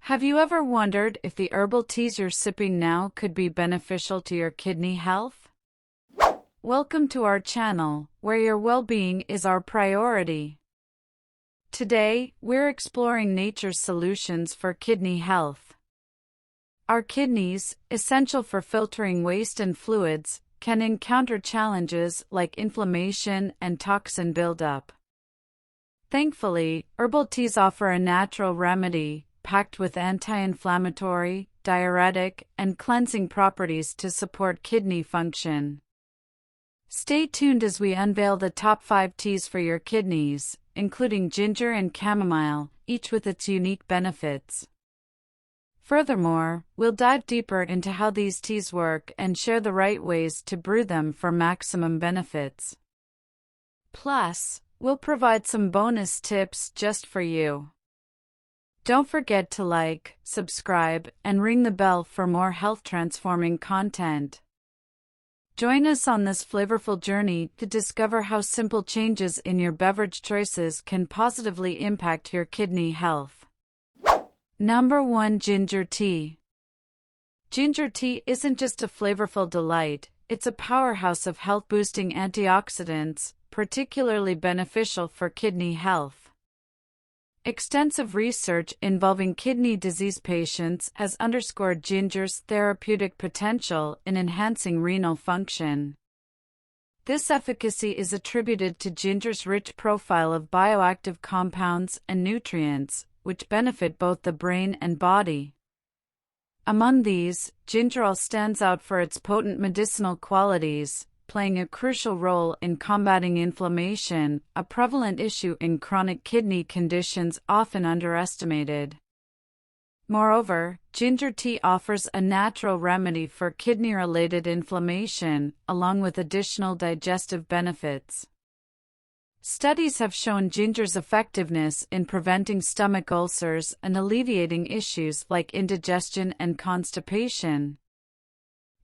Have you ever wondered if the herbal teas you're sipping now could be beneficial to your kidney health? Welcome to our channel, where your well-being is our priority. Today, we're exploring nature's solutions for kidney health. Our kidneys, essential for filtering waste and fluids, can encounter challenges like inflammation and toxin buildup. Thankfully, herbal teas offer a natural remedy, packed with anti-inflammatory, diuretic, and cleansing properties to support kidney function. Stay tuned as we unveil the top 5 teas for your kidneys, including ginger and chamomile, each with its unique benefits. Furthermore, we'll dive deeper into how these teas work and share the right ways to brew them for maximum benefits. Plus, we'll provide some bonus tips just for you. Don't forget to like, subscribe, and ring the bell for more health-transforming content. Join us on this flavorful journey to discover how simple changes in your beverage choices can positively impact your kidney health. Number 1. Ginger tea. Ginger tea isn't just a flavorful delight, it's a powerhouse of health-boosting antioxidants, particularly beneficial for kidney health. Extensive research involving kidney disease patients has underscored ginger's therapeutic potential in enhancing renal function. This efficacy is attributed to ginger's rich profile of bioactive compounds and nutrients, which benefit both the brain and body. Among these, gingerol stands out for its potent medicinal qualities, playing a crucial role in combating inflammation, a prevalent issue in chronic kidney conditions often underestimated. Moreover, ginger tea offers a natural remedy for kidney-related inflammation, along with additional digestive benefits. Studies have shown ginger's effectiveness in preventing stomach ulcers and alleviating issues like indigestion and constipation.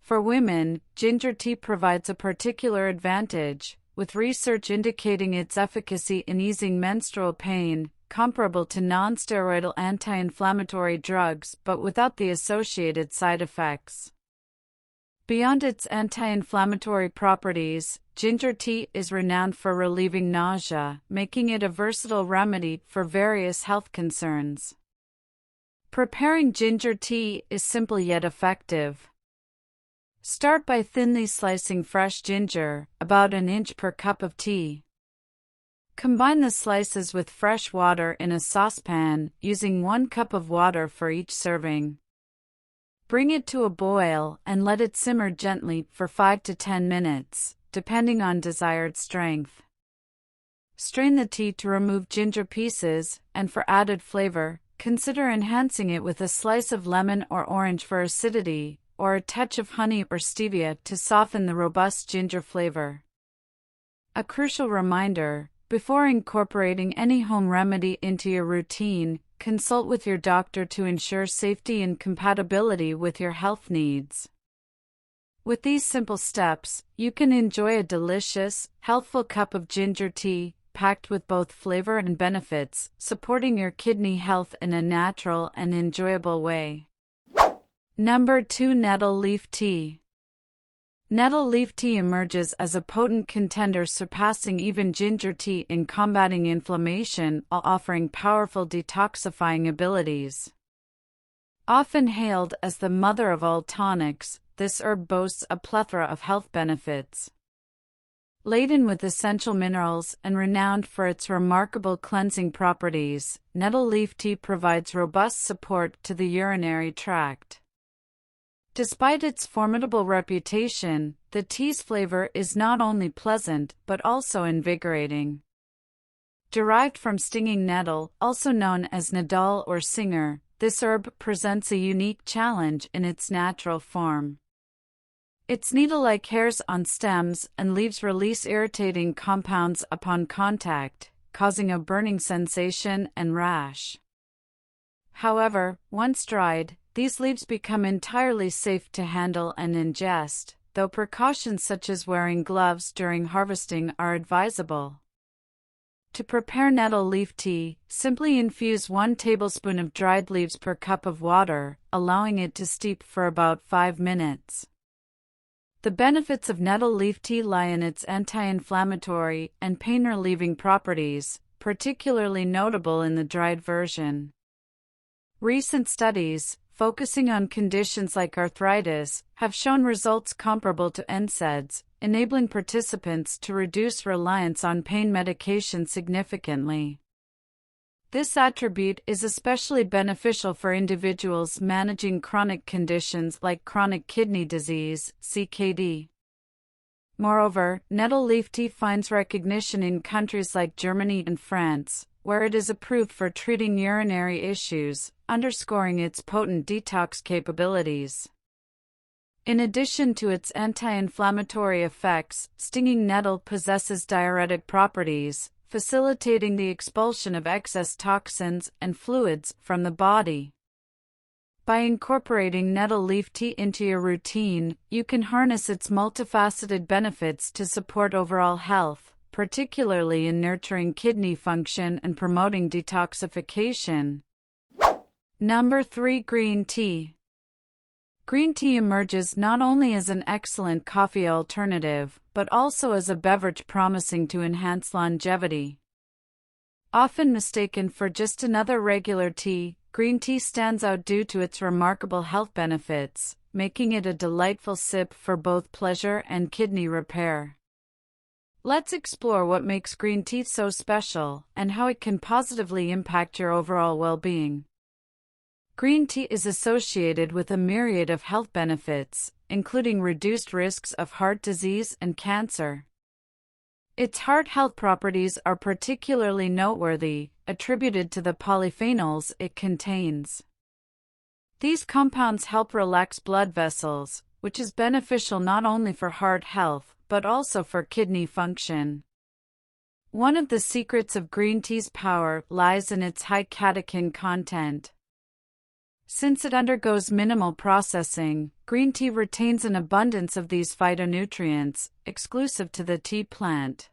For women, ginger tea provides a particular advantage, with research indicating its efficacy in easing menstrual pain, comparable to non-steroidal anti-inflammatory drugs but without the associated side effects. Beyond its anti-inflammatory properties, ginger tea is renowned for relieving nausea, making it a versatile remedy for various health concerns. Preparing ginger tea is simple yet effective. Start by thinly slicing fresh ginger, about an inch per cup of tea. Combine the slices with fresh water in a saucepan, using 1 cup of water for each serving. Bring it to a boil and let it simmer gently for 5 to 10 minutes, depending on desired strength. Strain the tea to remove ginger pieces, and for added flavor, consider enhancing it with a slice of lemon or orange for acidity, or a touch of honey or stevia to soften the robust ginger flavor. A crucial reminder: before incorporating any home remedy into your routine, consult with your doctor to ensure safety and compatibility with your health needs. With these simple steps, you can enjoy a delicious, healthful cup of ginger tea, packed with both flavor and benefits, supporting your kidney health in a natural and enjoyable way. Number 2. Nettle Leaf Tea. Nettle leaf tea emerges as a potent contender, surpassing even ginger tea in combating inflammation while offering powerful detoxifying abilities. Often hailed as the mother of all tonics, this herb boasts a plethora of health benefits. Laden with essential minerals and renowned for its remarkable cleansing properties, nettle leaf tea provides robust support to the urinary tract. Despite its formidable reputation, the tea's flavor is not only pleasant but also invigorating. Derived from stinging nettle, also known as nadal or singer, this herb presents a unique challenge in its natural form. Its needle-like hairs on stems and leaves release irritating compounds upon contact, causing a burning sensation and rash. However, once dried, these leaves become entirely safe to handle and ingest, though precautions such as wearing gloves during harvesting are advisable. To prepare nettle leaf tea, simply infuse 1 tablespoon of dried leaves per cup of water, allowing it to steep for about 5 minutes. The benefits of nettle leaf tea lie in its anti-inflammatory and pain-relieving properties, particularly notable in the dried version. Recent studies, focusing on conditions like arthritis, have shown results comparable to NSAIDs, enabling participants to reduce reliance on pain medication significantly. This attribute is especially beneficial for individuals managing chronic conditions like chronic kidney disease, CKD. Moreover, nettle leaf tea finds recognition in countries like Germany and France, where it is approved for treating urinary issues, underscoring its potent detox capabilities. In addition to its anti-inflammatory effects, stinging nettle possesses diuretic properties, facilitating the expulsion of excess toxins and fluids from the body. By incorporating nettle leaf tea into your routine, you can harness its multifaceted benefits to support overall health, particularly in nurturing kidney function and promoting detoxification. Number 3. Green tea. Green tea emerges not only as an excellent coffee alternative, but also as a beverage promising to enhance longevity. Often mistaken for just another regular tea, green tea stands out due to its remarkable health benefits, making it a delightful sip for both pleasure and kidney repair. Let's explore what makes green tea so special and how it can positively impact your overall well-being. Green tea is associated with a myriad of health benefits, including reduced risks of heart disease and cancer. Its heart health properties are particularly noteworthy, attributed to the polyphenols it contains. These compounds help relax blood vessels, which is beneficial not only for heart health, but also for kidney function. One of the secrets of green tea's power lies in its high catechin content. Since it undergoes minimal processing, green tea retains an abundance of these phytonutrients, exclusive to the tea plant.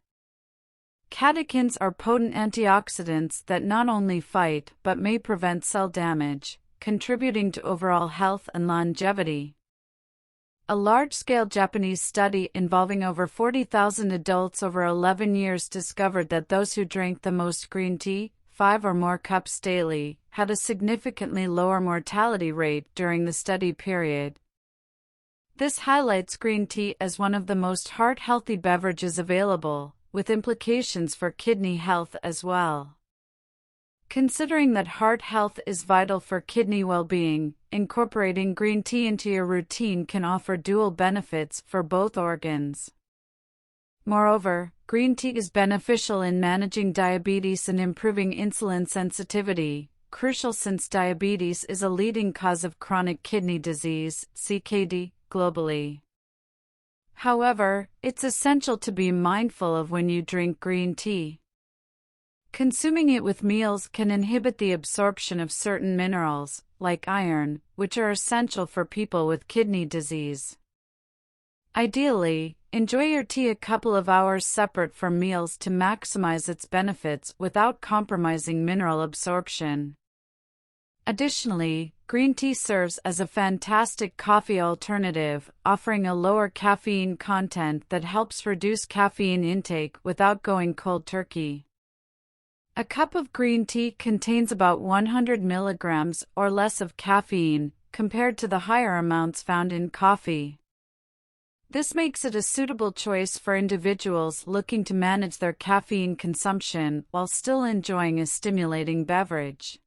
Catechins are potent antioxidants that not only fight but may prevent cell damage, contributing to overall health and longevity. A large-scale Japanese study involving over 40,000 adults over 11 years discovered that those who drank the most green tea, 5 or more cups daily, had a significantly lower mortality rate during the study period. This highlights green tea as one of the most heart-healthy beverages available, with implications for kidney health as well. Considering that heart health is vital for kidney well-being, incorporating green tea into your routine can offer dual benefits for both organs. Moreover, green tea is beneficial in managing diabetes and improving insulin sensitivity, crucial since diabetes is a leading cause of chronic kidney disease, CKD, globally. However, it's essential to be mindful of when you drink green tea. Consuming it with meals can inhibit the absorption of certain minerals, like iron, which are essential for people with kidney disease. Ideally, enjoy your tea a couple of hours separate from meals to maximize its benefits without compromising mineral absorption. Additionally, green tea serves as a fantastic coffee alternative, offering a lower caffeine content that helps reduce caffeine intake without going cold turkey. A cup of green tea contains about 100 milligrams or less of caffeine, compared to the higher amounts found in coffee. This makes it a suitable choice for individuals looking to manage their caffeine consumption while still enjoying a stimulating beverage.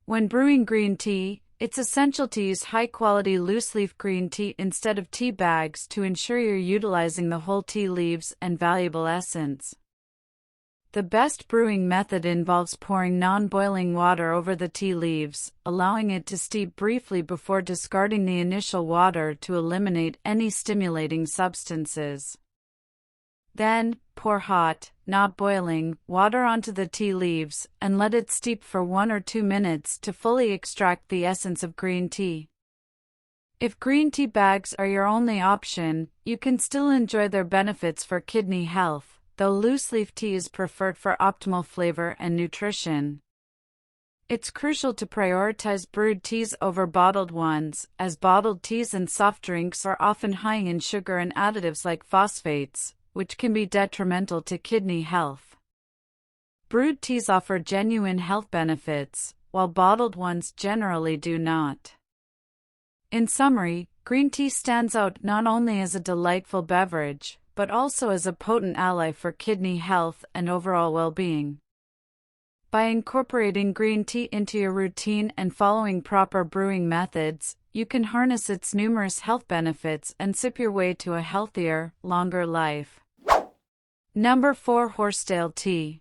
When brewing green tea, it's essential to use high-quality loose-leaf green tea instead of tea bags to ensure you're utilizing the whole tea leaves and valuable essence. The best brewing method involves pouring non-boiling water over the tea leaves, allowing it to steep briefly before discarding the initial water to eliminate any stimulating substances. Then, pour hot, not boiling, water onto the tea leaves and let it steep for 1 or 2 minutes to fully extract the essence of green tea. If green tea bags are your only option, you can still enjoy their benefits for kidney health, though loose-leaf tea is preferred for optimal flavor and nutrition. It's crucial to prioritize brewed teas over bottled ones, as bottled teas and soft drinks are often high in sugar and additives like phosphates, which can be detrimental to kidney health. Brewed teas offer genuine health benefits, while bottled ones generally do not. In summary, green tea stands out not only as a delightful beverage, but also as a potent ally for kidney health and overall well-being. By incorporating green tea into your routine and following proper brewing methods, you can harness its numerous health benefits and sip your way to a healthier, longer life. Number 4. Horsetail Tea.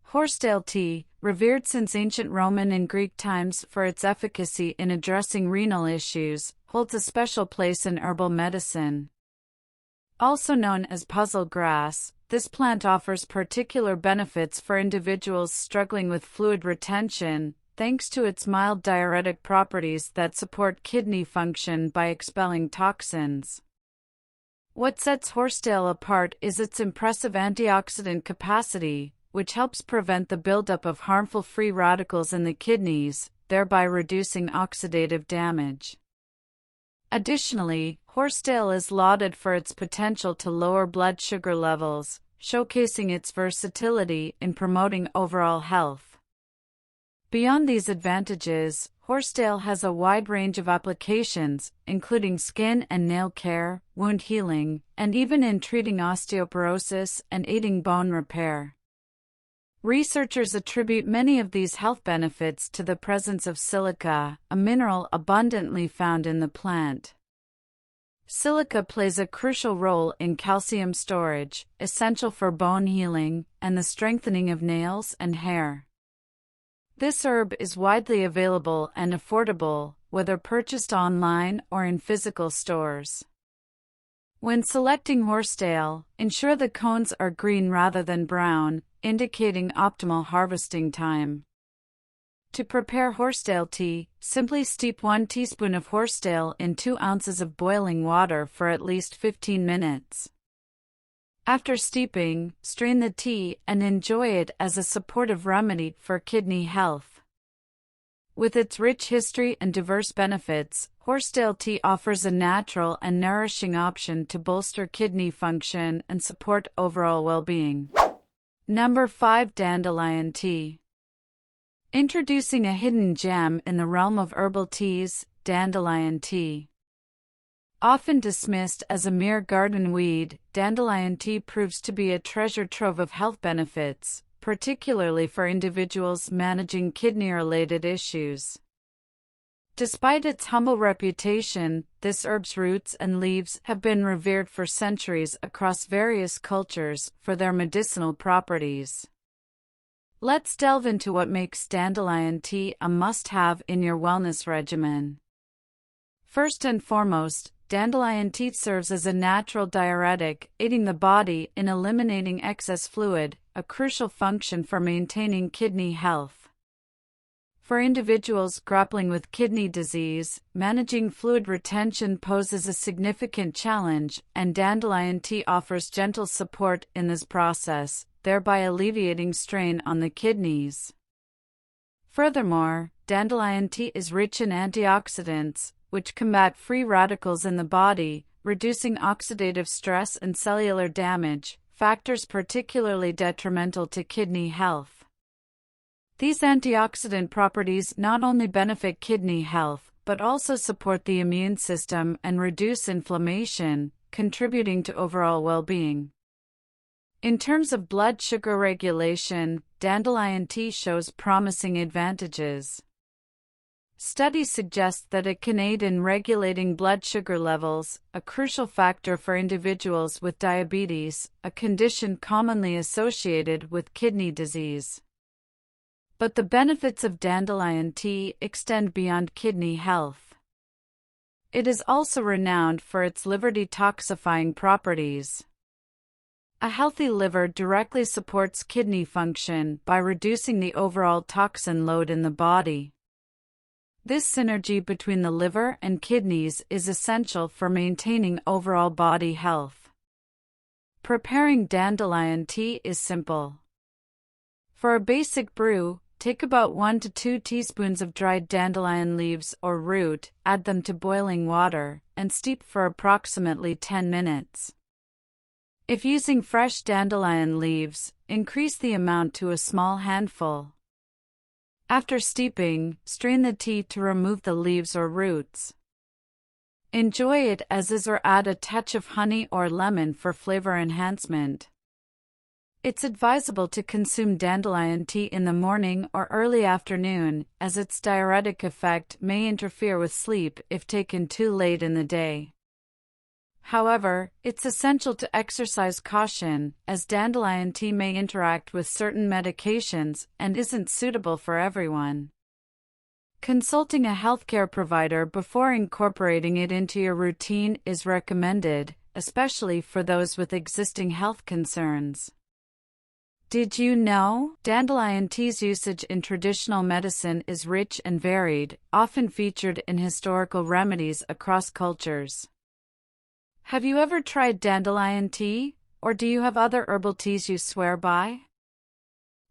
Horsetail tea, revered since ancient Roman and Greek times for its efficacy in addressing renal issues, holds a special place in herbal medicine. Also known as puzzle grass, this plant offers particular benefits for individuals struggling with fluid retention, thanks to its mild diuretic properties that support kidney function by expelling toxins. What sets horsetail apart is its impressive antioxidant capacity, which helps prevent the buildup of harmful free radicals in the kidneys, thereby reducing oxidative damage. Additionally, horsetail is lauded for its potential to lower blood sugar levels, showcasing its versatility in promoting overall health. Beyond these advantages, horsetail has a wide range of applications, including skin and nail care, wound healing, and even in treating osteoporosis and aiding bone repair. Researchers attribute many of these health benefits to the presence of silica, a mineral abundantly found in the plant. Silica plays a crucial role in calcium storage, essential for bone healing and the strengthening of nails and hair. This herb is widely available and affordable, whether purchased online or in physical stores. When selecting horsetail, ensure the cones are green rather than brown, indicating optimal harvesting time. To prepare horsetail tea, simply steep 1 teaspoon of horsetail in 2 ounces of boiling water for at least 15 minutes. After steeping, strain the tea and enjoy it as a supportive remedy for kidney health. With its rich history and diverse benefits, horsetail tea offers a natural and nourishing option to bolster kidney function and support overall well-being. Number 5. Dandelion Tea. Introducing a hidden gem in the realm of herbal teas, dandelion tea. Often dismissed as a mere garden weed, dandelion tea proves to be a treasure trove of health benefits, particularly for individuals managing kidney-related issues. Despite its humble reputation, this herb's roots and leaves have been revered for centuries across various cultures for their medicinal properties. Let's delve into what makes dandelion tea a must-have in your wellness regimen. First and foremost, dandelion tea serves as a natural diuretic, aiding the body in eliminating excess fluid, a crucial function for maintaining kidney health. For individuals grappling with kidney disease, managing fluid retention poses a significant challenge, and dandelion tea offers gentle support in this process, thereby alleviating strain on the kidneys. Furthermore, dandelion tea is rich in antioxidants, which combat free radicals in the body, reducing oxidative stress and cellular damage, factors particularly detrimental to kidney health. These antioxidant properties not only benefit kidney health, but also support the immune system and reduce inflammation, contributing to overall well-being. In terms of blood sugar regulation, dandelion tea shows promising advantages. Studies suggest that it can aid in regulating blood sugar levels, a crucial factor for individuals with diabetes, a condition commonly associated with kidney disease. But the benefits of dandelion tea extend beyond kidney health. It is also renowned for its liver detoxifying properties. A healthy liver directly supports kidney function by reducing the overall toxin load in the body. This synergy between the liver and kidneys is essential for maintaining overall body health. Preparing dandelion tea is simple. For a basic brew, take about 1 to 2 teaspoons of dried dandelion leaves or root, add them to boiling water, and steep for approximately 10 minutes. If using fresh dandelion leaves, increase the amount to a small handful. After steeping, strain the tea to remove the leaves or roots. Enjoy it as is or add a touch of honey or lemon for flavor enhancement. It's advisable to consume dandelion tea in the morning or early afternoon, as its diuretic effect may interfere with sleep if taken too late in the day. However, it's essential to exercise caution, as dandelion tea may interact with certain medications and isn't suitable for everyone. Consulting a healthcare provider before incorporating it into your routine is recommended, especially for those with existing health concerns. Did you know? Dandelion tea's usage in traditional medicine is rich and varied, often featured in historical remedies across cultures. Have you ever tried dandelion tea, or do you have other herbal teas you swear by?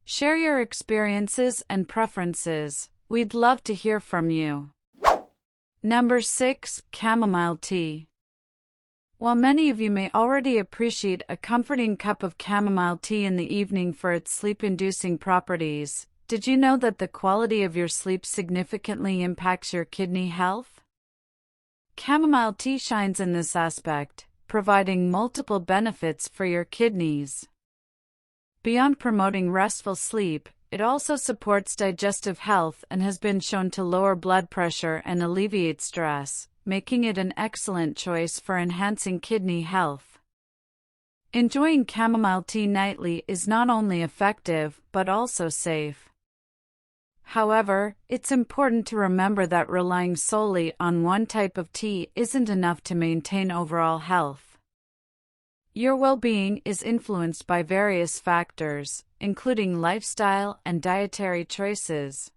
Share your experiences and preferences. We'd love to hear from you. Number 6. Chamomile Tea. While many of you may already appreciate a comforting cup of chamomile tea in the evening for its sleep-inducing properties, did you know that the quality of your sleep significantly impacts your kidney health? Chamomile tea shines in this aspect, providing multiple benefits for your kidneys. Beyond promoting restful sleep, it also supports digestive health and has been shown to lower blood pressure and alleviate stress, making it an excellent choice for enhancing kidney health. Enjoying chamomile tea nightly is not only effective but also safe. However, it's important to remember that relying solely on one type of tea isn't enough to maintain overall health. Your well-being is influenced by various factors, including lifestyle and dietary choices.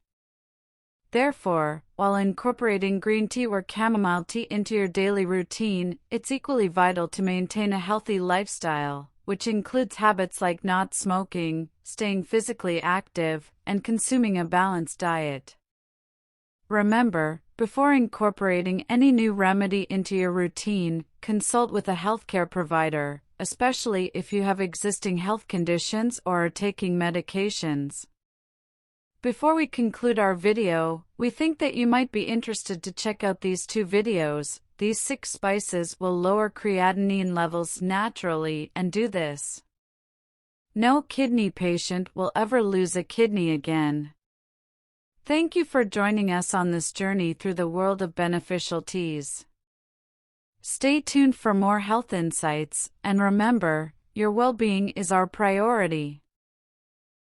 Therefore, while incorporating green tea or chamomile tea into your daily routine, it's equally vital to maintain a healthy lifestyle, which includes habits like not smoking, staying physically active, and consuming a balanced diet. Remember, before incorporating any new remedy into your routine, consult with a healthcare provider, especially if you have existing health conditions or are taking medications. Before we conclude our video, we think that you might be interested to check out these 2 videos. These 6 spices will lower creatinine levels naturally and do this. No kidney patient will ever lose a kidney again. Thank you for joining us on this journey through the world of beneficial teas. Stay tuned for more health insights, and remember, your well-being is our priority.